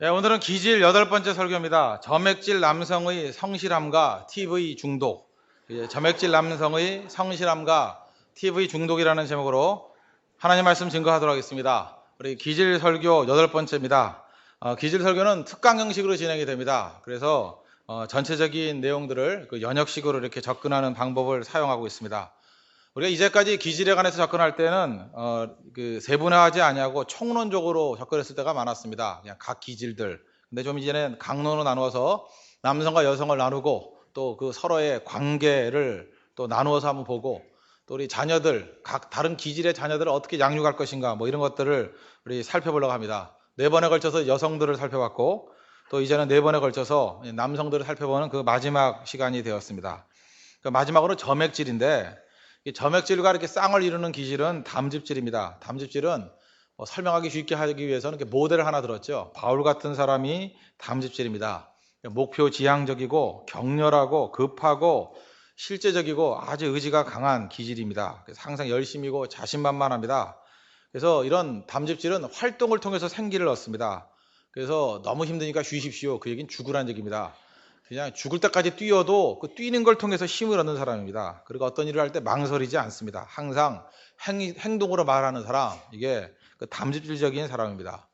네, 오늘은 기질 8번째 설교입니다. 점액질 남성의 성실함과 TV 중독. 점액질 남성의 성실함과 TV 중독이라는 제목으로 하나님 말씀 증거하도록 하겠습니다. 우리 기질 설교 8번째입니다. 기질 설교는 특강 형식으로 진행이 됩니다. 그래서 전체적인 내용들을 연역식으로 이렇게 접근하는 방법을 사용하고 있습니다. 우리가 이제까지 기질에 관해서 접근할 때는 세분화하지 아니하고 총론적으로 접근했을 때가 많았습니다. 그냥 각 기질들. 근데 좀 이제는 강론으로 나누어서 남성과 여성을 나누고 또 그 서로의 관계를 또 나누어서 한번 보고 또 우리 자녀들, 각 다른 기질의 자녀들을 어떻게 양육할 것인가 뭐 이런 것들을 우리 살펴보려고 합니다. 4번에 걸쳐서 여성들을 살펴봤고 또 이제는 4번에 걸쳐서 남성들을 살펴보는 그 마지막 시간이 되었습니다. 마지막으로 점액질인데 이 점액질과 이렇게 쌍을 이루는 기질은 담즙질입니다. 담즙질은 설명하기 쉽게 하기 위해서는 이렇게 모델을 하나 들었죠. 바울 같은 사람이 담즙질입니다. 목표 지향적이고 격렬하고 급하고 실제적이고 아주 의지가 강한 기질입니다. 그래서 항상 열심이고 자신만만합니다. 그래서 이런 담즙질은 활동을 통해서 생기를 얻습니다. 그래서 너무 힘드니까 쉬십시오. 그 얘기는 죽으라는 얘기입니다. 그냥 죽을 때까지 뛰어도 그 뛰는 걸 통해서 힘을 얻는 사람입니다. 그리고 어떤 일을 할 때 망설이지 않습니다. 항상 행동으로 말하는 사람, 이게 그 담즙질적인 사람입니다.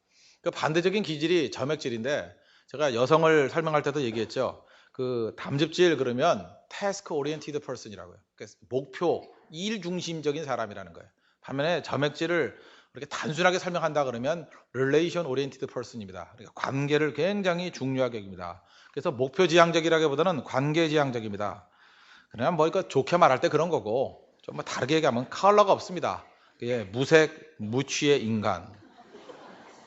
그 반대적인 기질이 점액질인데 제가 여성을 설명할 때도 얘기했죠. 그 담즙질 그러면 task oriented person이라고요. 그러니까 목표, 일 중심적인 사람이라는 거예요. 반면에 점액질을 이렇게 단순하게 설명한다 그러면 relation oriented person입니다. 그러니까 관계를 굉장히 중요하게 여깁니다. 그래서 목표 지향적이라기보다는 관계 지향적입니다. 그냥 뭐 이거 좋게 말할 때 그런 거고 좀 뭐 다르게 얘기하면 컬러가 없습니다. 그게 무색 무취의 인간.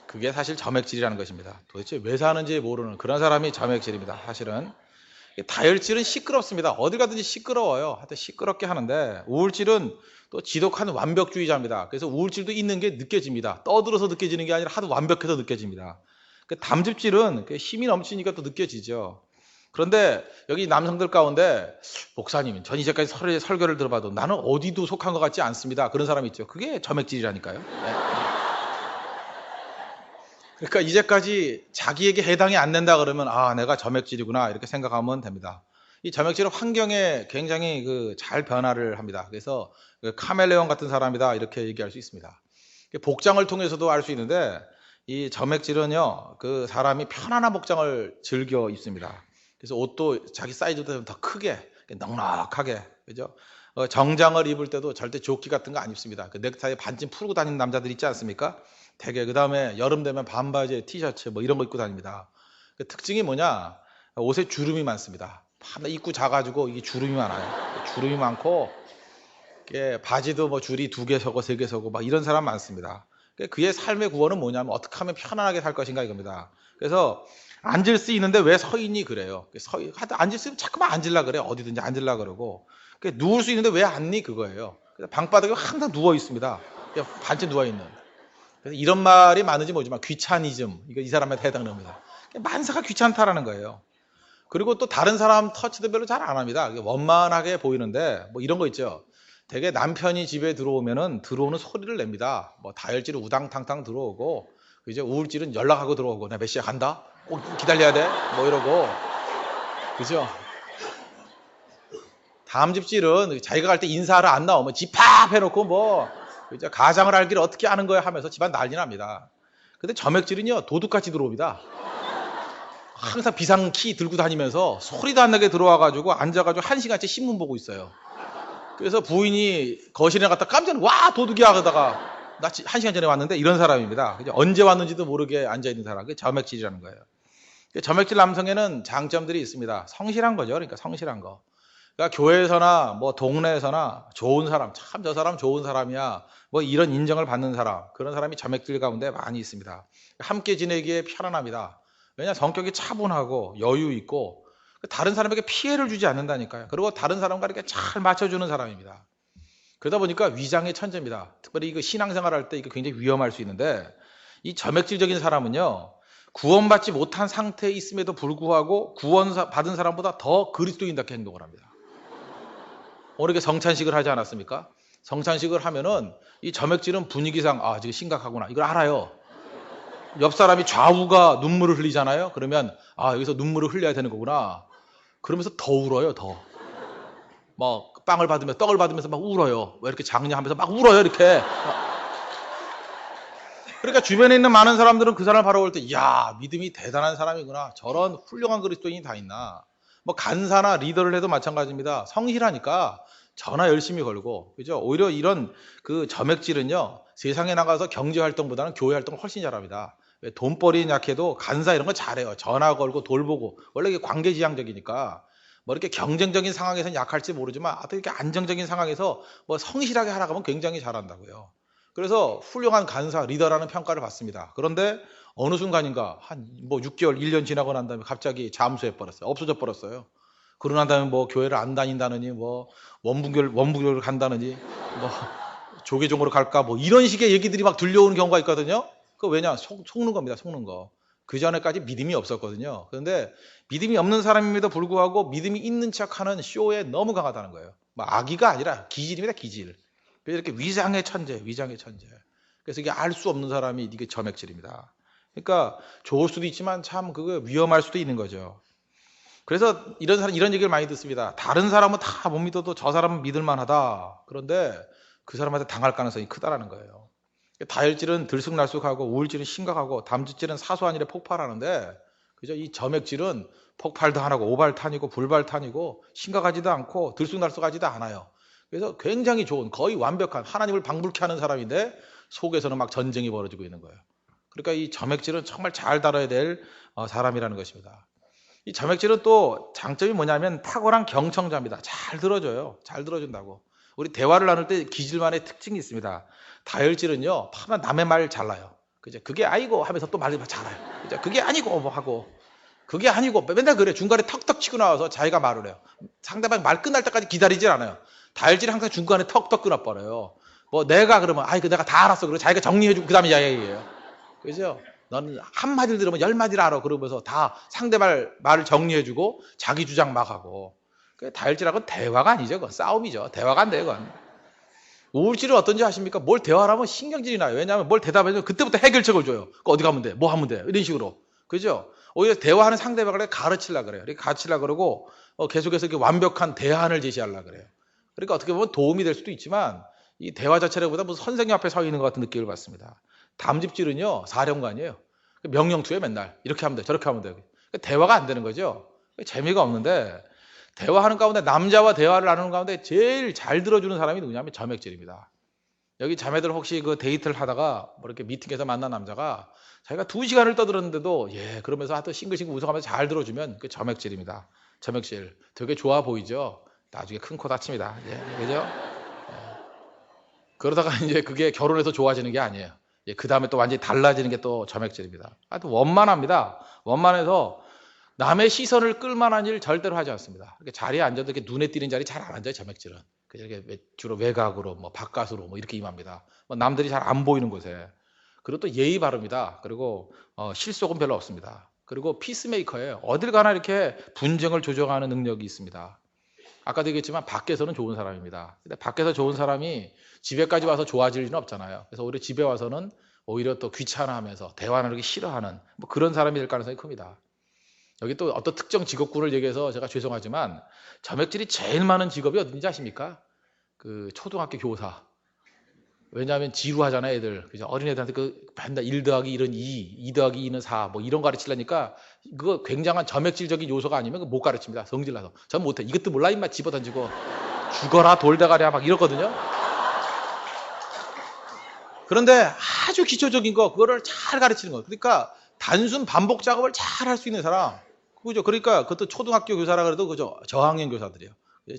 그게 사실 점액질이라는 것입니다. 도대체 왜 사는지 모르는 그런 사람이 점액질입니다. 사실은 다혈질은 시끄럽습니다. 어딜 가든지 시끄러워요. 하여튼 시끄럽게 하는데 우울질은 또 지독한 완벽주의자입니다. 그래서 우울질도 있는 게 느껴집니다. 떠들어서 느껴지는 게 아니라 하도 완벽해서 느껴집니다. 담즙질은 힘이 넘치니까 또 느껴지죠. 그런데 여기 남성들 가운데 목사님, 전 이제까지 설교를 들어봐도 나는 어디도 속한 것 같지 않습니다. 그런 사람이 있죠. 그게 점액질이라니까요. 네. 그러니까 이제까지 자기에게 해당이 안 된다 그러면 아, 내가 점액질이구나 이렇게 생각하면 됩니다. 이 점액질은 환경에 굉장히 잘 변화를 합니다. 그래서 카멜레온 같은 사람이다 이렇게 얘기할 수 있습니다. 복장을 통해서도 알 수 있는데 이 점액질은요, 그 사람이 편안한 복장을 즐겨 입습니다. 그래서 옷도 자기 사이즈보다 더 크게, 넉넉하게, 그죠? 정장을 입을 때도 절대 조끼 같은 거 안 입습니다. 그 넥타이 반쯤 풀고 다니는 남자들 있지 않습니까? 되게 그 다음에 여름 되면 반바지에 티셔츠 뭐 이런 거 입고 다닙니다. 그 특징이 뭐냐? 옷에 주름이 많습니다. 입고 자가지고 이게 주름이 많아요. 주름이 많고 바지도 뭐 줄이 2개 서고 3개 서고 막 이런 사람 많습니다. 그의 삶의 구원은 뭐냐면 어떻게 하면 편안하게 살 것인가 이겁니다. 그래서 앉을 수 있는데 왜 서 있니 그래요. 앉을 수 있으면 자꾸만 앉으려 그래. 어디든지 앉으려 그러고. 누울 수 있는데 왜 앉니 그거예요. 그래서 방바닥에 항상 누워 있습니다. 반쯤 누워 있는. 그래서 이런 말이 많은지 모르지만 귀차니즘 이거 이 사람한테 해당됩니다. 만사가 귀찮다라는 거예요. 그리고 또 다른 사람 터치도 별로 잘 안 합니다. 원만하게 보이는데 뭐 이런 거 있죠. 되게 남편이 집에 들어오면은 들어오는 소리를 냅니다. 뭐 다혈질은 우당탕탕 들어오고 이제 우울질은 연락하고 들어오고 나 몇 시에 간다. 꼭 기다려야 돼. 뭐 이러고 그죠? 담즙질은 자기가 갈 때 인사하러 안 나오면 집합 해놓고 뭐 이제 가장을 알기를 어떻게 아는 거야 하면서 집안 난리 납니다. 근데 점액질은요 도둑같이 들어옵니다. 항상 비상키 들고 다니면서 소리도 안 나게 들어와가지고 앉아가지고 1시간째 신문 보고 있어요. 그래서 부인이 거실에 갔다 깜짝 놀라 와 도둑이야 그러다가 나 1시간 전에 왔는데 이런 사람입니다. 언제 왔는지도 모르게 앉아있는 사람. 그게 점액질이라는 거예요. 점액질 남성에는 장점들이 있습니다. 성실한 거죠. 그러니까 성실한 거. 그러니까 교회에서나 뭐 동네에서나 좋은 사람, 참 저 사람 좋은 사람이야. 뭐 이런 인정을 받는 사람, 그런 사람이 점액질 가운데 많이 있습니다. 함께 지내기에 편안합니다. 왜냐 성격이 차분하고 여유 있고 다른 사람에게 피해를 주지 않는다니까요. 그리고 다른 사람과 이렇게 잘 맞춰주는 사람입니다. 그러다 보니까 위장의 천재입니다. 특별히 이거 신앙생활 할 때 이거 굉장히 위험할 수 있는데 이 점액질적인 사람은요. 구원받지 못한 상태에 있음에도 불구하고 구원 받은 사람보다 더 그리스도인답게 행동을 합니다. 오늘 이렇게 성찬식을 하지 옆 사람이 좌우가 눈물을 흘리잖아요. 그러면 아 여기서 눈물을 흘려야 되는 거구나. 그러면서 더 울어요. 더. 뭐 빵을 받으면서 떡을 받으면서 막 울어요. 왜 이렇게 작냐 하면서 막 울어요. 이렇게. 그러니까 주변에 있는 많은 사람들은 그 사람을 바라볼 때, 야 믿음이 대단한 사람이구나. 저런 훌륭한 그리스도인이 다 있나. 뭐 간사나 리더를 해도 마찬가지입니다. 성실하니까 전화 열심히 걸고, 그죠? 오히려 이런 그 점액질은요, 세상에 나가서 경제 활동보다는 교회 활동을 훨씬 잘합니다. 왜 돈벌이는 약해도 간사 이런 거 잘해요. 전화 걸고 돌보고. 원래 이게 관계지향적이니까. 뭐 이렇게 경쟁적인 상황에서는 약할지 모르지만, 어떻게 이렇게 안정적인 상황에서 뭐 성실하게 하라고 하면 굉장히 잘한다고요. 그래서 훌륭한 간사, 리더라는 평가를 받습니다. 그런데 어느 순간인가 한 뭐 6개월, 1년 지나고 난 다음에 갑자기 잠수해 버렸어요. 없어져 버렸어요. 그러고 난 다음에 뭐 교회를 안 다닌다느니 뭐 원부교를 간다느니 뭐 조계종으로 갈까 뭐 이런 식의 얘기들이 막 들려오는 경우가 있거든요. 그 왜냐? 속는 겁니다. 속는 거. 그 전에까지 믿음이 없었거든요. 그런데 믿음이 없는 사람임에도 불구하고 믿음이 있는 척하는 쇼에 너무 강하다는 거예요. 뭐 악의가 아니라 기질입니다. 기질. 그래서 이렇게 위장의 천재, 위장의 천재. 그래서 이게 알 수 없는 사람이 이게 점액질입니다. 그러니까 좋을 수도 있지만 참 그거 위험할 수도 있는 거죠. 그래서 이런 사람 이런 얘기를 많이 듣습니다. 다른 사람은 다 못 믿어도 저 사람은 믿을 만하다. 그런데 그 사람한테 당할 가능성이 크다라는 거예요. 다혈질은 들쑥날쑥하고 우울질은 심각하고 담즙질은 사소한 일에 폭발하는데 그죠? 이 점액질은 폭발도 안 하고 오발탄이고 불발탄이고 심각하지도 않고 들쑥날쑥하지도 않아요. 그래서 굉장히 좋은 거의 완벽한 하나님을 방불케 하는 사람인데 속에서는 막 전쟁이 벌어지고 있는 거예요. 그러니까 이 점액질은 정말 잘 다뤄야 될 사람이라는 것입니다. 이 점액질은 또 장점이 뭐냐면 탁월한 경청자입니다. 잘 들어줘요. 잘 들어준다고. 우리 대화를 나눌 때 기질만의 특징이 있습니다. 다혈질은요, 파면 남의 말 잘라요. 그죠? 그게 아니고 하면서 또 말을 잘라요. 그죠? 그게 아니고 뭐 하고. 그게 아니고 맨날 그래. 중간에 턱턱 치고 나와서 자기가 말을 해요. 상대방 말 끝날 때까지 기다리질 않아요. 다혈질은 항상 중간에 턱턱 끊어버려요. 뭐 내가 그러면 아이 그 내가 다 알았어. 그리고 자기가 정리해주고 그 다음에 이야기해요. 그죠? 너는 한마디를 들으면 10마디를 알아. 그러면서 다 상대방 말을 정리해주고 자기 주장 막 하고. 다혈질하고는 대화가 아니죠. 그건 싸움이죠. 대화가 안 돼요. 그건. 우울질은 어떤지 아십니까? 뭘 대화를 하면 신경질이 나요. 왜냐하면 뭘 대답해주면 그때부터 해결책을 줘요. 어디 가면 돼? 뭐 하면 돼? 이런 식으로. 그죠? 오히려 대화하는 상대방을 가르치려고 그래요. 이렇게 가르치려고 그러고 계속해서 이렇게 완벽한 대안을 제시하려고 그래요. 그러니까 어떻게 보면 도움이 될 수도 있지만 이 대화 자체보다 무슨 선생님 앞에 서 있는 것 같은 느낌을 받습니다. 담즙질은요, 사령관이에요. 명령투에 맨날 이렇게 하면 돼, 저렇게 하면 돼. 대화가 안 되는 거죠. 재미가 없는데 대화하는 가운데 남자와 대화를 나누는 가운데 제일 잘 들어주는 사람이 누구냐면 점액질입니다. 여기 자매들 혹시 그 데이트를 하다가 뭐 이렇게 미팅에서 만난 남자가 자기가 2시간을 떠들었는데도 예 그러면서 하여튼 싱글싱글 웃어가면서 잘 들어주면 그 점액질입니다. 점액질 되게 좋아 보이죠. 나중에 큰 코 다칩니다. 예, 그죠? 예. 그러다가 이제 그게 결혼해서 좋아지는 게 아니에요. 예, 그 다음에 또 완전히 달라지는 게 또 점액질입니다. 하여튼 원만합니다. 원만해서 남의 시선을 끌만한 일 절대로 하지 않습니다. 이렇게 자리에 앉아도 이렇게 눈에 띄는 자리 잘 안 앉아요, 점액질은. 이렇게 주로 외곽으로, 뭐 바깥으로, 뭐 이렇게 임합니다. 뭐 남들이 잘 안 보이는 곳에. 그리고 또 예의 바릅니다. 그리고 실속은 별로 없습니다. 그리고 피스메이커예요. 어딜 가나 이렇게 분쟁을 조정하는 능력이 있습니다. 아까도 얘기했지만 밖에서는 좋은 사람입니다. 근데 밖에서 좋은 사람이 집에까지 와서 좋아질 일은 없잖아요. 그래서 오히려 집에 와서는 오히려 또 귀찮아하면서 대화를 하기 싫어하는 뭐 그런 사람이 될 가능성이 큽니다. 여기 또 어떤 특정 직업군을 얘기해서 제가 죄송하지만 점액질이 제일 많은 직업이 어딘지 아십니까? 그 초등학교 교사. 왜냐하면 지루하잖아요, 애들. 그죠? 어린애들한테 그 맨날 1 더하기 1은 2 더하기 2는 4, 뭐 이런 거 가르치려니까 그거 굉장한 점액질적인 요소가 아니면 못 가르칩니다. 성질나서. 전 못해. 이것도 몰라, 임마 집어 던지고. 죽어라, 돌대가리야, 막 이러거든요. 그런데 아주 기초적인 거, 그거를 잘 가르치는 거. 그러니까 단순 반복 작업을 잘 할 수 있는 사람. 그죠? 그러니까 그것도 초등학교 교사라 그래도 그죠? 저학년 교사들이요.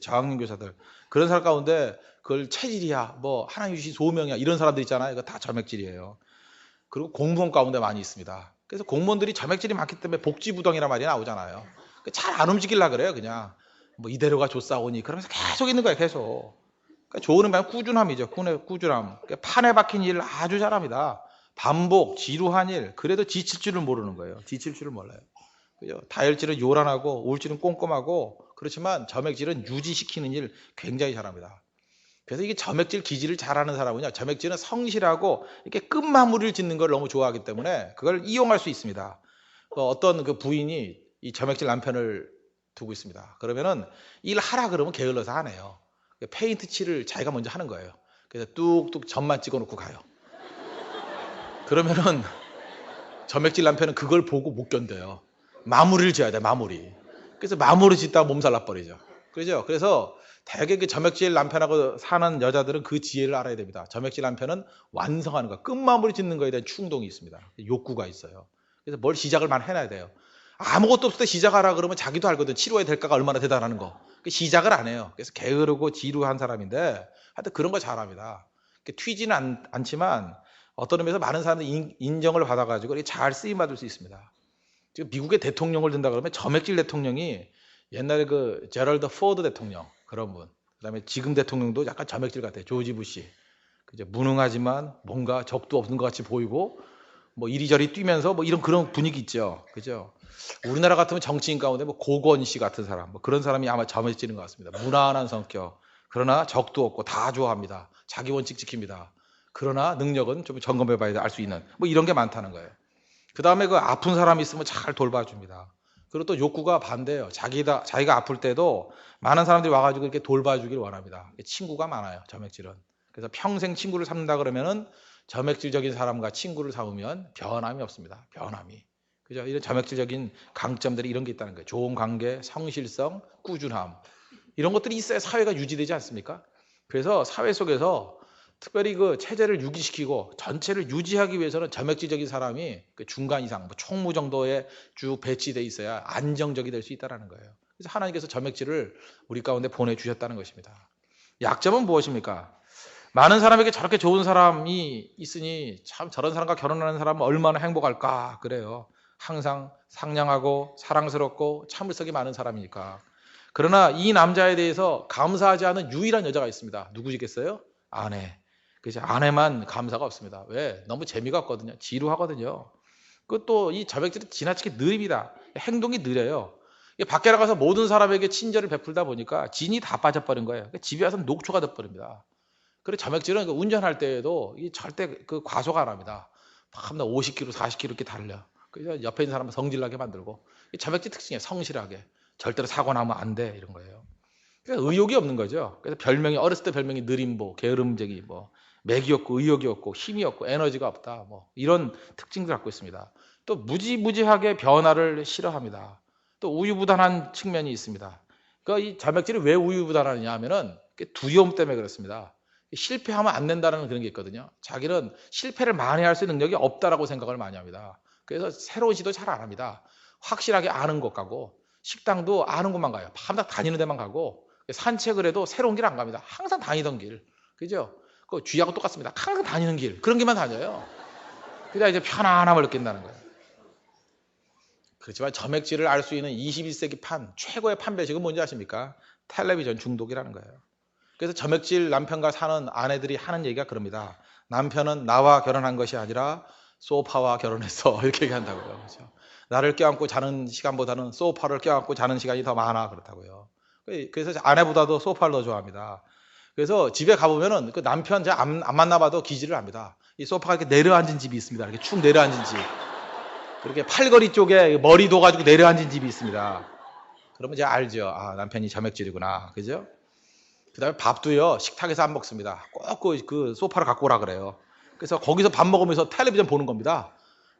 저학년 교사들. 그런 사람 가운데 그걸 체질이야, 뭐 하나님 주신 소명이야 이런 사람들 있잖아요. 이거 다 점액질이에요. 그리고 공무원 가운데 많이 있습니다. 그래서 공무원들이 점액질이 많기 때문에 복지부동이란 말이 나오잖아요. 잘 안 움직이려 그래요. 그냥 뭐 이대로가 좋사오니 그러면서 계속 있는 거예요. 계속. 그러니까 좋은 말 꾸준함이죠. 꾸준함. 그러니까 판에 박힌 일을 아주 잘합니다. 반복, 지루한 일. 그래도 지칠 줄을 모르는 거예요. 지칠 줄을 몰라요. 그죠? 다혈질은 요란하고 우울질은 꼼꼼하고 그렇지만 점액질은 유지시키는 일 굉장히 잘합니다. 그래서 이게 점액질 기질을 잘하는 사람은요, 점액질은 성실하고 이렇게 끝마무리를 짓는 걸 너무 좋아하기 때문에 그걸 이용할 수 있습니다. 어떤 그 부인이 이 점액질 남편을 두고 있습니다. 그러면은 일하라 그러면 게을러서 안 해요. 페인트 칠을 자기가 먼저 하는 거예요. 그래서 뚝뚝 점만 찍어 놓고 가요. 그러면은 점액질 남편은 그걸 보고 못 견뎌요. 마무리를 지어야 돼, 마무리. 그래서 마무리 짓다가 몸살 나버리죠. 그죠? 그래서 대개 그 점액질 남편하고 사는 여자들은 그 지혜를 알아야 됩니다. 점액질 남편은 완성하는 거, 끝마무리 짓는 거에 대한 충동이 있습니다. 욕구가 있어요. 그래서 뭘 시작을 많이 해놔야 돼요. 아무것도 없을 때 시작하라 그러면 자기도 알거든. 치료해야 될까가 얼마나 대단한 거. 시작을 안 해요. 그래서 게으르고 지루한 사람인데 하여튼 그런 거 잘합니다. 튀지는 않지만 어떤 의미에서 많은 사람들이 인정을 받아가지고 잘 쓰임받을 수 있습니다. 지금 미국의 대통령을 든다 그러면 점액질 대통령이 옛날에 그 제럴드 포드 대통령 그런 분, 그다음에 지금 대통령도 약간 점액질 같아요. 조지 부시. 그죠? 무능하지만 뭔가 적도 없는 것 같이 보이고 뭐 이리저리 뛰면서 뭐 이런 그런 분위기 있죠. 그죠? 우리나라 같으면 정치인 가운데 뭐 고건 씨 같은 사람, 뭐 그런 사람이 아마 점액질인 것 같습니다. 무난한 성격, 그러나 적도 없고 다 좋아합니다. 자기 원칙 지킵니다. 그러나 능력은 좀 점검해봐야 알 수 있는 뭐 이런 게 많다는 거예요. 그 다음에 그 아픈 사람이 있으면 잘 돌봐줍니다. 그리고 또 욕구가 반대예요. 자기가 아플 때도 많은 사람들이 와가지고 이렇게 돌봐주길 원합니다. 친구가 많아요, 점액질은. 그래서 평생 친구를 삼는다 그러면은 점액질적인 사람과 친구를 삼으면 변함이 없습니다. 변함이. 그죠? 이런 점액질적인 강점들이 이런 게 있다는 거예요. 좋은 관계, 성실성, 꾸준함. 이런 것들이 있어야 사회가 유지되지 않습니까? 그래서 사회 속에서 특별히 그 체제를 유기시키고 전체를 유지하기 위해서는 점액질적인 사람이 그 중간 이상, 뭐 총무 정도에 쭉 배치돼 있어야 안정적이 될 수 있다는 거예요. 그래서 하나님께서 점액질을 우리 가운데 보내주셨다는 것입니다. 약점은 무엇입니까? 많은 사람에게 저렇게 좋은 사람이 있으니 참 저런 사람과 결혼하는 사람은 얼마나 행복할까 그래요. 항상 상냥하고 사랑스럽고 참을성이 많은 사람이니까. 그러나 이 남자에 대해서 감사하지 않은 유일한 여자가 있습니다. 누구시겠어요? 아내. 그래서 아내만 감사가 없습니다. 왜? 너무 재미가 없거든요. 지루하거든요. 그것도 이 점액질이 지나치게 느립니다. 행동이 느려요. 밖에 나가서 모든 사람에게 친절을 베풀다 보니까 진이 다 빠져버린 거예요. 집에 와서 녹초가 돼버립니다. 그리고 점액질은 운전할 때에도 절대 그 과속 안 합니다. 밤낮 50km, 40km 이렇게 달려. 그래서 옆에 있는 사람을 성질나게 만들고. 점액질 특징이에요. 성실하게. 절대로 사고 나면 안 돼. 이런 거예요. 그러니까 의욕이 없는 거죠. 그래서 어렸을 때 별명이 느림보, 게으름쟁이, 뭐 맥이 없고 의욕이 없고 힘이 없고 에너지가 없다. 뭐 이런 특징들 갖고 있습니다. 또 무지무지하게 변화를 싫어합니다. 또 우유부단한 측면이 있습니다. 그러니까 이 점액질이 왜 우유부단하느냐 하면은 두려움 때문에 그렇습니다. 실패하면 안 된다는 그런 게 있거든요. 자기는 실패를 만회할 수 있는 능력이 없다라고 생각을 많이 합니다. 그래서 새로운 시도 잘 안 합니다. 확실하게 아는 곳 가고 식당도 아는 곳만 가요. 밤낮 다니는 데만 가고 산책을 해도 새로운 길 안 갑니다. 항상 다니던 길. 그죠? 그 쥐하고 똑같습니다. 항상 다니는 길. 그런 길만 다녀요. 그래야 이제 편안함을 느낀다는 거예요. 그렇지만 점액질을 알 수 있는 21세기 최고의 판별식은 뭔지 아십니까? 텔레비전 중독이라는 거예요. 그래서 점액질 남편과 사는 아내들이 하는 얘기가 그럽니다. 남편은 나와 결혼한 것이 아니라 소파와 결혼했어. 이렇게 얘기한다고요. 그렇죠? 나를 껴안고 자는 시간보다는 소파를 껴안고 자는 시간이 더 많아. 그렇다고요. 그래서 아내보다도 소파를 더 좋아합니다. 그래서 집에 가보면은 그 남편 제가 안 만나봐도 기지를 합니다. 이 소파가 이렇게 내려앉은 집이 있습니다. 이렇게 축 내려앉은 집. 그렇게 팔걸이 쪽에 머리 둬가지고 내려앉은 집이 있습니다. 그러면 제가 알죠. 아, 남편이 점액질이구나. 그죠? 그 다음에 밥도요, 식탁에서 안 먹습니다. 꼭 그 소파를 갖고 오라 그래요. 그래서 거기서 밥 먹으면서 텔레비전 보는 겁니다.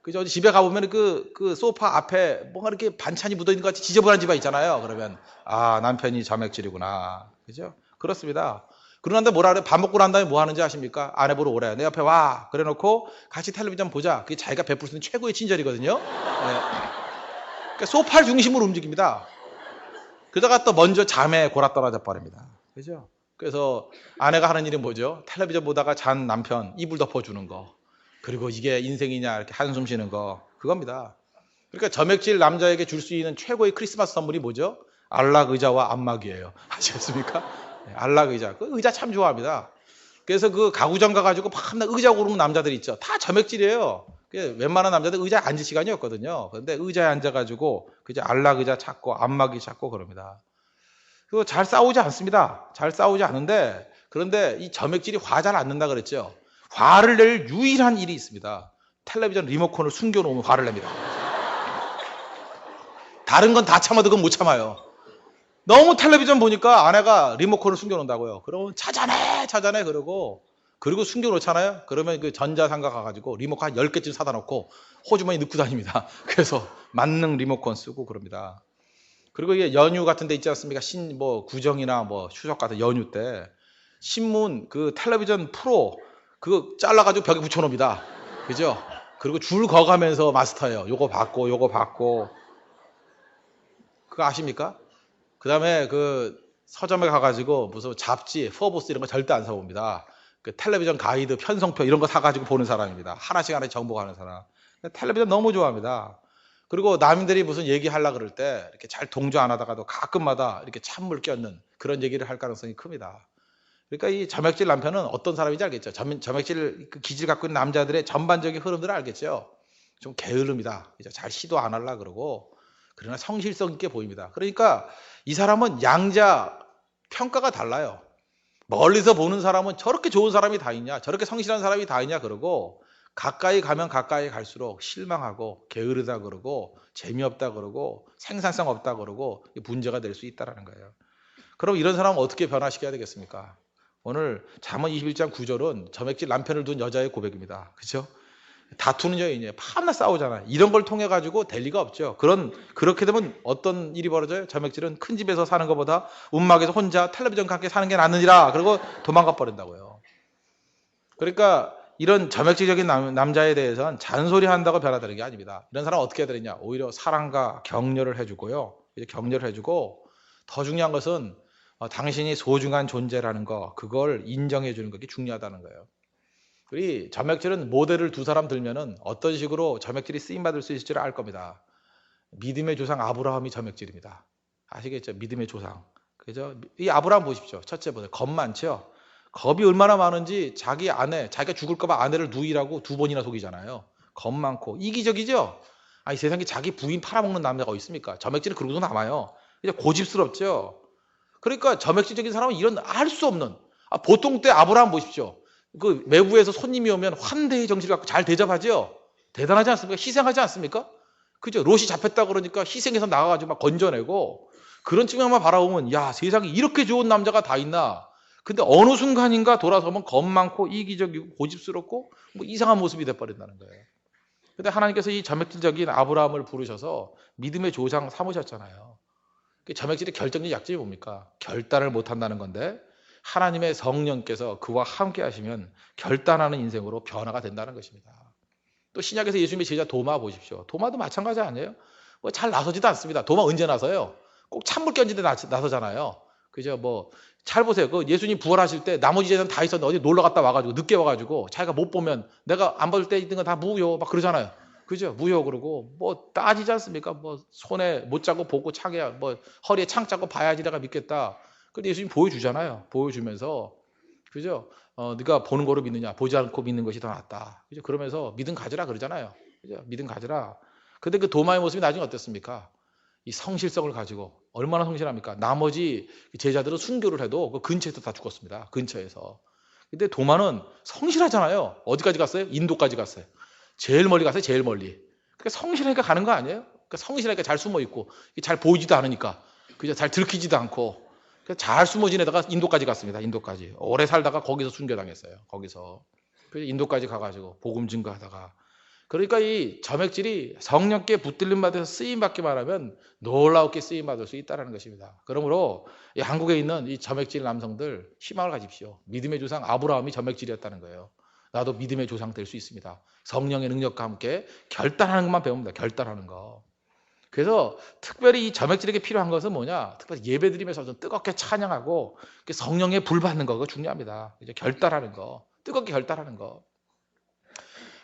그죠? 집에 가보면 그 소파 앞에 뭔가 이렇게 반찬이 묻어있는 것 같이 지저분한 집이 있잖아요. 그러면, 아, 남편이 점액질이구나. 그죠? 그렇습니다. 그러는데 뭐라 그래? 밥 먹고 난 다음에 뭐 하는지 아십니까? 아내 보러 오래. 내 옆에 와. 그래 놓고 같이 텔레비전 보자. 그게 자기가 베풀 수 있는 최고의 친절이거든요. 네. 그러니까 소파를 중심으로 움직입니다. 그러다가 또 먼저 잠에 골아 떨어져 버립니다. 그죠? 그래서 아내가 하는 일이 뭐죠? 텔레비전 보다가 잔 남편 이불 덮어주는 거. 그리고 이게 인생이냐 이렇게 한숨 쉬는 거. 그겁니다. 그러니까 점액질 남자에게 줄 수 있는 최고의 크리스마스 선물이 뭐죠? 안락 의자와 안마기예요. 아시겠습니까? 네, 안락 의자. 그 의자 참 좋아합니다. 그래서 그 가구점 가가지고 밤낮 의자 고르는 남자들 있죠. 다 점액질이에요. 웬만한 남자들 의자에 앉을 시간이 없거든요. 그런데 의자에 앉아가지고 그저 안락 의자 찾고 안마기 찾고 그럽니다. 그거 잘 싸우지 않습니다. 잘 싸우지 않은데 그런데 이 점액질이 화 잘 안 낸다 그랬죠. 화를 낼 유일한 일이 있습니다. 텔레비전 리모컨을 숨겨놓으면 화를 냅니다. 다른 건 다 참아도 그건 못 참아요. 너무 텔레비전 보니까 아내가 리모컨을 숨겨놓는다고요. 그러면 찾아내 그러고, 그리고 숨겨놓잖아요. 그러면 그 전자상가 가가지고 리모컨 한 10개쯤 사다 놓고 호주머니 넣고 다닙니다. 그래서 만능 리모컨 쓰고 그럽니다. 그리고 이게 연휴 같은 데 있지 않습니까? 구정이나 추석 같은 연휴 때 신문 그 텔레비전 프로 그거 잘라가지고 벽에 붙여놓습니다. 그죠? 그리고 줄 거가면서 마스터예요. 요거 받고. 그거 아십니까? 그 다음에 그 서점에 가가지고 무슨 잡지, 포브스 이런 거 절대 안 사봅니다. 그 텔레비전 가이드, 편성표 이런 거 사가지고 보는 사람입니다. 하나씩 정보하는 사람. 텔레비전 너무 좋아합니다. 그리고 남들이 무슨 얘기하려고 그럴 때 이렇게 잘 동조 안 하다가도 가끔마다 이렇게 찬물 껴는 그런 얘기를 할 가능성이 큽니다. 그러니까 이 점액질 남편은 어떤 사람인지 알겠죠. 점액질 그 기질 갖고 있는 남자들의 전반적인 흐름들을 알겠죠. 좀 게으릅니다. 잘 시도 안 하려고 그러고, 그러나 성실성 있게 보입니다. 그러니까 이 사람은 양자 평가가 달라요. 멀리서 보는 사람은 저렇게 좋은 사람이 다 있냐, 저렇게 성실한 사람이 다 있냐 그러고, 가까이 가면 가까이 갈수록 실망하고 게으르다 그러고 재미없다 그러고 생산성 없다 그러고 문제가 될 수 있다는 거예요. 그럼 이런 사람은 어떻게 변화시켜야 되겠습니까? 오늘 잠언 21장 9절은 점액질 남편을 둔 여자의 고백입니다. 그렇죠? 다투는 여인이에요. 밤낮 싸우잖아요. 이런 걸 통해 가지고 될 리가 없죠. 그렇게 되면 어떤 일이 벌어져요? 점액질은 큰 집에서 사는 것보다 움막에서 혼자 텔레비전과 함께 사는 게 낫느니라. 그리고 도망가 버린다고요. 그러니까 이런 점액질적인 남자에 대해서는 잔소리한다고 변화되는 게 아닙니다. 이런 사람은 어떻게 해야 되느냐? 오히려 사랑과 격려를 해주고요. 격려를 해주고, 더 중요한 것은 당신이 소중한 존재라는 거, 그걸 인정해 주는 것이 중요하다는 거예요. 우리 점액질은 모델을 두 사람 들면은 어떤 식으로 점액질이 쓰임받을 수 있을지를 알 겁니다. 믿음의 조상 아브라함이 점액질입니다. 아시겠죠? 믿음의 조상. 그죠? 이 아브라함 보십시오. 첫째 보세요. 겁 많죠? 겁이 얼마나 많은지 자기가 죽을까봐 아내를 누이라고 2번이나 속이잖아요. 겁 많고 이기적이죠? 아니 세상에 자기 부인 팔아먹는 남자가 어디 있습니까? 점액질은 그러고도 남아요. 이제 고집스럽죠? 그러니까 점액질적인 사람은 이런 알 수 없는, 보통 때 아브라함 보십시오. 그 외부에서 손님이 오면 환대의 정신을 갖고 잘 대접하죠? 대단하지 않습니까? 희생하지 않습니까? 그죠? 롯이 잡혔다 그러니까 희생해서 나가가지고 막 건져내고, 그런 측면만 바라보면 야, 세상에 이렇게 좋은 남자가 다 있나? 근데 어느 순간인가 돌아서면 겁 많고 이기적이고 고집스럽고 이상한 모습이 돼버린다는 거예요. 근데 하나님께서 이 점액질적인 아브라함을 부르셔서 믿음의 조상 삼으셨잖아요. 점액질의 결정적인 약점이 뭡니까? 결단을 못한다는 건데, 하나님의 성령께서 그와 함께 하시면 결단하는 인생으로 변화가 된다는 것입니다. 또 신약에서 예수님의 제자 도마 보십시오. 도마도 마찬가지 아니에요? 잘 나서지도 않습니다. 도마 언제 나서요? 꼭 찬물 끼얹을 때 나서잖아요. 그죠? 잘 보세요. 그 예수님 부활하실 때 나머지 제자는 다 있었는데 어디 놀러 갔다 와가지고 늦게 와가지고 자기가 못 보면 내가 안 받을 때 있는 건 다 무효 막 그러잖아요. 그죠? 무효 그러고 따지지 않습니까? 손에 못 잡고 보고 창에 허리에 창 잡고 봐야지 내가 믿겠다. 근데 예수님 보여주잖아요. 보여주면서, 그죠? 네가 보는 거로 믿느냐? 보지 않고 믿는 것이 더 낫다. 그죠? 그러면서 믿음 가지라 그러잖아요. 그죠? 믿음 가지라. 근데 그 도마의 모습이 나중에 어땠습니까? 이 성실성을 가지고 얼마나 성실합니까? 나머지 제자들은 순교를 해도 그 근처에서 다 죽었습니다. 근처에서. 근데 도마는 성실하잖아요. 어디까지 갔어요? 인도까지 갔어요. 제일 멀리 갔어요. 제일 멀리. 그러니까 성실하니까 가는 거 아니에요? 그러니까 성실하니까 잘 숨어 있고 잘 보이지도 않으니까, 그죠? 잘 들키지도 않고 잘 숨어 지내다가 인도까지 갔습니다. 인도까지. 오래 살다가 거기서 순교당했어요. 거기서. 그래서 인도까지 가가지고 복음 증거하다가. 그러니까 이 점액질이 성령께 붙들림 받아서 쓰임 받기만 하면 놀라웠게 쓰임 받을 수 있다는 것입니다. 그러므로 이 한국에 있는 이 점액질 남성들 희망을 가집시오. 믿음의 조상 아브라함이 점액질이었다는 거예요. 나도 믿음의 조상 될 수 있습니다. 성령의 능력과 함께 결단하는 것만 배우면 됩니다. 결단하는 거. 그래서 특별히 이 점액질에게 필요한 것은 뭐냐? 특별히 예배드리면서 좀 뜨겁게 찬양하고 성령의 불 받는 거, 그거 중요합니다. 이제 결단하는 거, 뜨겁게 결단하는 거.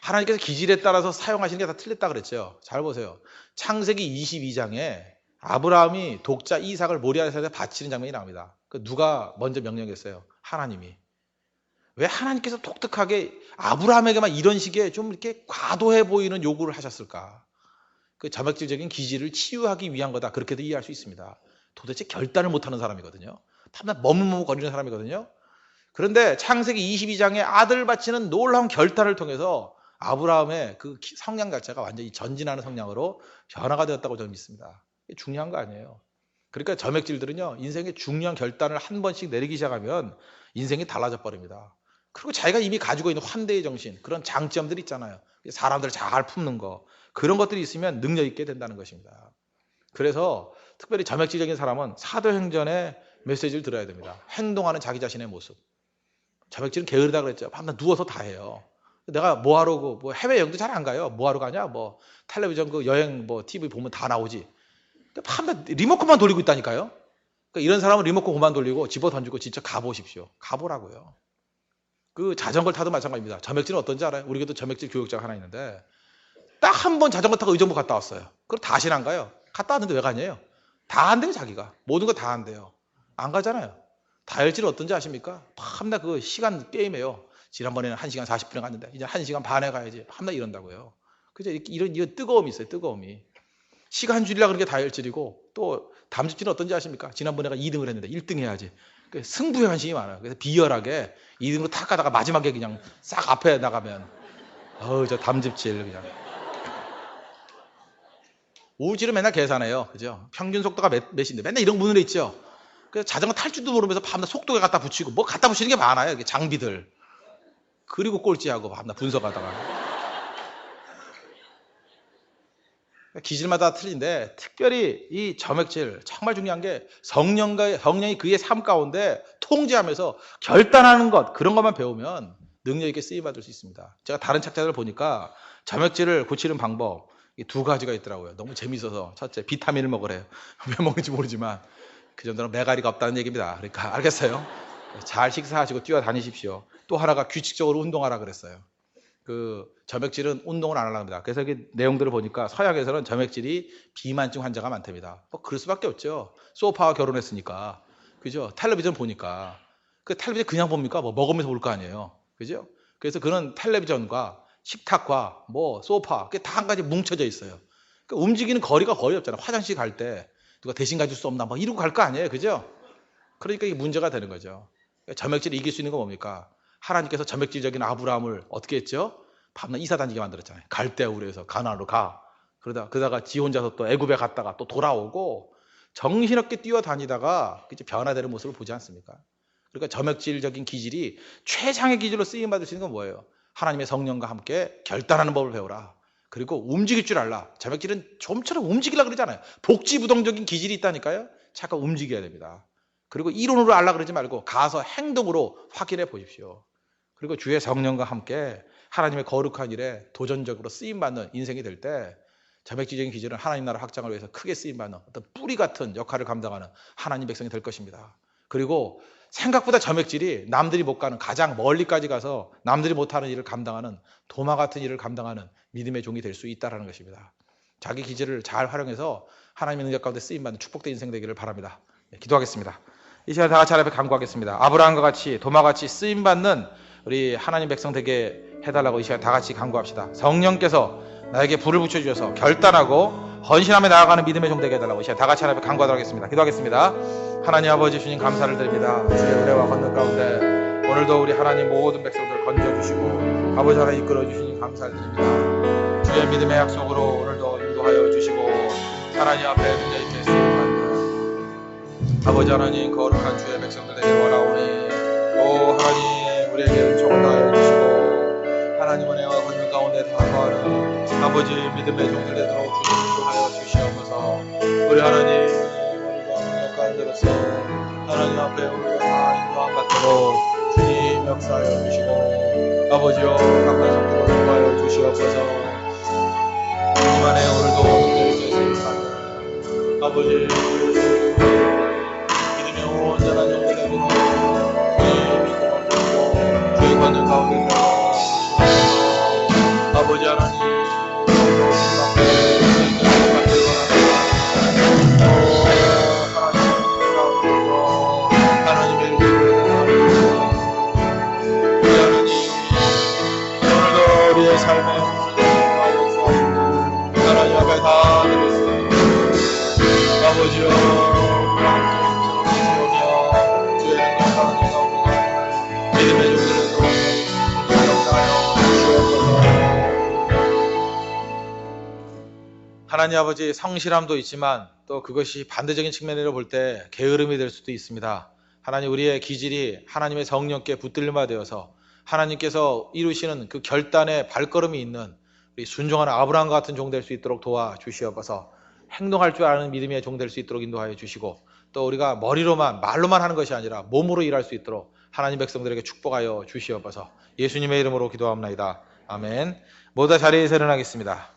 하나님께서 기질에 따라서 사용하시는 게 다 틀렸다 그랬죠. 잘 보세요. 창세기 22장에 아브라함이 독자 이삭을 모리아산에 바치는 장면이 나옵니다. 누가 먼저 명령했어요? 하나님이. 왜 하나님께서 독특하게 아브라함에게만 이런 식의 좀 이렇게 과도해 보이는 요구를 하셨을까? 그 점액질적인 기질을 치유하기 위한 거다. 그렇게도 이해할 수 있습니다. 도대체 결단을 못하는 사람이거든요. 밤낮 머뭇머뭇거리는 사람이거든요. 그런데 창세기 22장에 아들 바치는 놀라운 결단을 통해서 아브라함의 그 성량 자체가 완전히 전진하는 성량으로 변화가 되었다고 저는 믿습니다. 이게 중요한 거 아니에요. 그러니까 점액질들은요, 인생의 중요한 결단을 한 번씩 내리기 시작하면 인생이 달라져 버립니다. 그리고 자기가 이미 가지고 있는 환대의 정신, 그런 장점들이 있잖아요. 사람들 잘 품는 거, 그런 것들이 있으면 능력 있게 된다는 것입니다. 그래서 특별히 점액질적인 사람은 사도행전의 메시지를 들어야 됩니다. 행동하는 자기 자신의 모습. 점액질은 게으르다 그랬죠. 밤낮 누워서 다 해요. 내가 뭐하러 뭐 해외여행도 잘 안 가요. 뭐하러 가냐? 뭐 텔레비전 그 여행 뭐 TV 보면 다 나오지. 밤낮 리모컨만 돌리고 있다니까요. 그러니까 이런 사람은 리모컨 그만 돌리고 집어 던지고 진짜 가보십시오. 가보라고요. 그 자전거를 타도 마찬가지입니다. 점액질은 어떤지 알아요? 우리 교도 점액질 교육자가 하나 있는데 딱 한 번 자전거 타고 의정부 갔다 왔어요. 그럼 다시는 안 가요. 갔다 왔는데 왜 가냐요? 다 한대요, 자기가. 모든 거 다 한대요. 안 가잖아요. 다혈질은 어떤지 아십니까? 밤낮 그 시간 게임해요. 지난번에는 1시간 40분에 갔는데 이제 1시간 반에 가야지. 밤낮 이런다고요. 그죠? 이런 뜨거움이 있어요. 뜨거움이. 시간 줄이려고 그런 게 다혈질이고, 또 담즙질은 어떤지 아십니까? 지난번에 내가 2등을 했는데 1등 해야지. 승부의 관심이 많아요. 그래서 비열하게 2등으로 탁 가다가 마지막에 그냥 싹 앞에 나가면 저 담즙질 그냥. 우울질은 맨날 계산해요. 그죠? 평균 속도가 몇인데 맨날 이런 문을 있죠. 그래서 자전거 탈 줄도 모르면서 밤낮 속도에 갖다 붙이고 뭐 갖다 붙이는 게 많아요. 이게 장비들. 그리고 꼴찌하고 밤낮 분석하다가. 기질마다 틀린데 특별히 이 점액질 정말 중요한 게 성령이 그의 삶 가운데 통제하면서 결단하는 것, 그런 것만 배우면 능력 있게 쓰임받을 수 있습니다. 제가 다른 책자들을 보니까 점액질을 고치는 방법 두 가지가 있더라고요. 너무 재밌어서. 첫째, 비타민을 먹으래요. 왜 먹는지 모르지만 그 정도로 메가리가 없다는 얘기입니다. 그러니까 알겠어요? 잘 식사하시고 뛰어다니십시오. 또 하나가 규칙적으로 운동하라 그랬어요. 그 점액질은 운동을 안 하려고 합니다. 그래서 이 내용들을 보니까 서양에서는 점액질이 비만증 환자가 많답니다. 뭐 그럴 수밖에 없죠. 소파와 결혼했으니까. 그죠? 텔레비전 보니까. 그 텔레비전 그냥 봅니까? 뭐 먹으면서 볼 거 아니에요. 그죠? 그래서 그런 텔레비전과 식탁과 뭐 소파, 그게 다 한 가지 뭉쳐져 있어요. 그러니까 움직이는 거리가 거의 없잖아요. 화장실 갈 때 누가 대신 가줄 수 없나 뭐 이러고 갈 거 아니에요. 그죠? 그러니까 이게 문제가 되는 거죠. 점액질을 이길 수 있는 건 뭡니까? 하나님께서 점액질적인 아브라함을 어떻게 했죠? 밤낮 이사 다니게 만들었잖아요. 갈대우르에서 가나안으로 가. 그러다가 지 혼자서 또 애굽에 갔다가 또 돌아오고 정신없게 뛰어다니다가 이제 변화되는 모습을 보지 않습니까? 그러니까 점액질적인 기질이 최상의 기질로 쓰임 받을 수 있는 건 뭐예요? 하나님의 성령과 함께 결단하는 법을 배우라. 그리고 움직일 줄 알라. 점액질은 좀처럼 움직이려고 그러잖아요. 복지부동적인 기질이 있다니까요. 잠깐 움직여야 됩니다. 그리고 이론으로 알라 그러지 말고 가서 행동으로 확인해 보십시오. 그리고 주의 성령과 함께 하나님의 거룩한 일에 도전적으로 쓰임받는 인생이 될 때 점액질적인 기질은 하나님 나라 확장을 위해서 크게 쓰임받는 어떤 뿌리 같은 역할을 감당하는 하나님 백성이 될 것입니다. 그리고 생각보다 점액질이 남들이 못 가는 가장 멀리까지 가서 남들이 못하는 일을 감당하는 도마 같은 일을 감당하는 믿음의 종이 될 수 있다는 것입니다. 자기 기질을 잘 활용해서 하나님의 능력 가운데 쓰임받는 축복된 인생 되기를 바랍니다. 네, 기도하겠습니다. 이 시간 다 같이 하나님 앞에 간구하겠습니다. 아브라함과 같이 도마같이 쓰임받는 우리 하나님 백성 되게 해달라고 이 시간 다 같이 간구합시다. 성령께서 나에게 불을 붙여주셔서 결단하고 헌신하며 나아가는 믿음의 종 되게 해달라고 이 시간 다 같이 하나님 앞에 간구하도록 하겠습니다. 기도하겠습니다. 하나님 아버지 주님 감사를 드립니다. 주의 은혜와 건능 가운데 오늘도 우리 하나님 모든 백성들 건져주시고 아버지 하나님 이끌어주시니 감사를 드립니다. 주의 믿음의 약속으로 오늘도 인도하여 주시고 하나님 앞에 능력 있게 쓰임받는 아버지 하나님 거룩한 주의 백성들 되게 원하오니 오 하나님 우리에게 은총을 다하여 주시고 하나님 은혜와 권능 가운데 다가하는 아버지 믿음의 종들 되도록 주님 인도하여 주시옵소서. 우리 하나님 오늘도 능력 가운데로서 하나님 앞에 우리가 다 인도함 받도록 주님 역사하여 주시고 아버지여 각 백성들을 인도하여 주시옵소서. 주님 안에 오늘도 능력 있게 쓰임받는 아버지 온전한 영들 되도록 주님 믿고 주의 권능 가운데서 아버지 하나님 하나님의 오늘도 우리의 삶에 하나님 앞에 다 드렸습니다. 아버지여 믿음의 종들로서 하나님 아버지, 성실함도 있지만 또 그것이 반대적인 측면으로 볼 때 게으름이 될 수도 있습니다. 하나님, 우리의 기질이 하나님의 성령께 붙들림화 되어서 하나님께서 이루시는 그 결단의 발걸음이 있는 우리 순종하는 아브라함과 같은 종 될 수 있도록 도와주시옵소서. 행동할 줄 아는 믿음의 종 될 수 있도록 인도하여 주시고, 또 우리가 머리로만 말로만 하는 것이 아니라 몸으로 일할 수 있도록 하나님 백성들에게 축복하여 주시옵소서. 예수님의 이름으로 기도합니다. 아멘. 모두 자리에서 일어나겠습니다.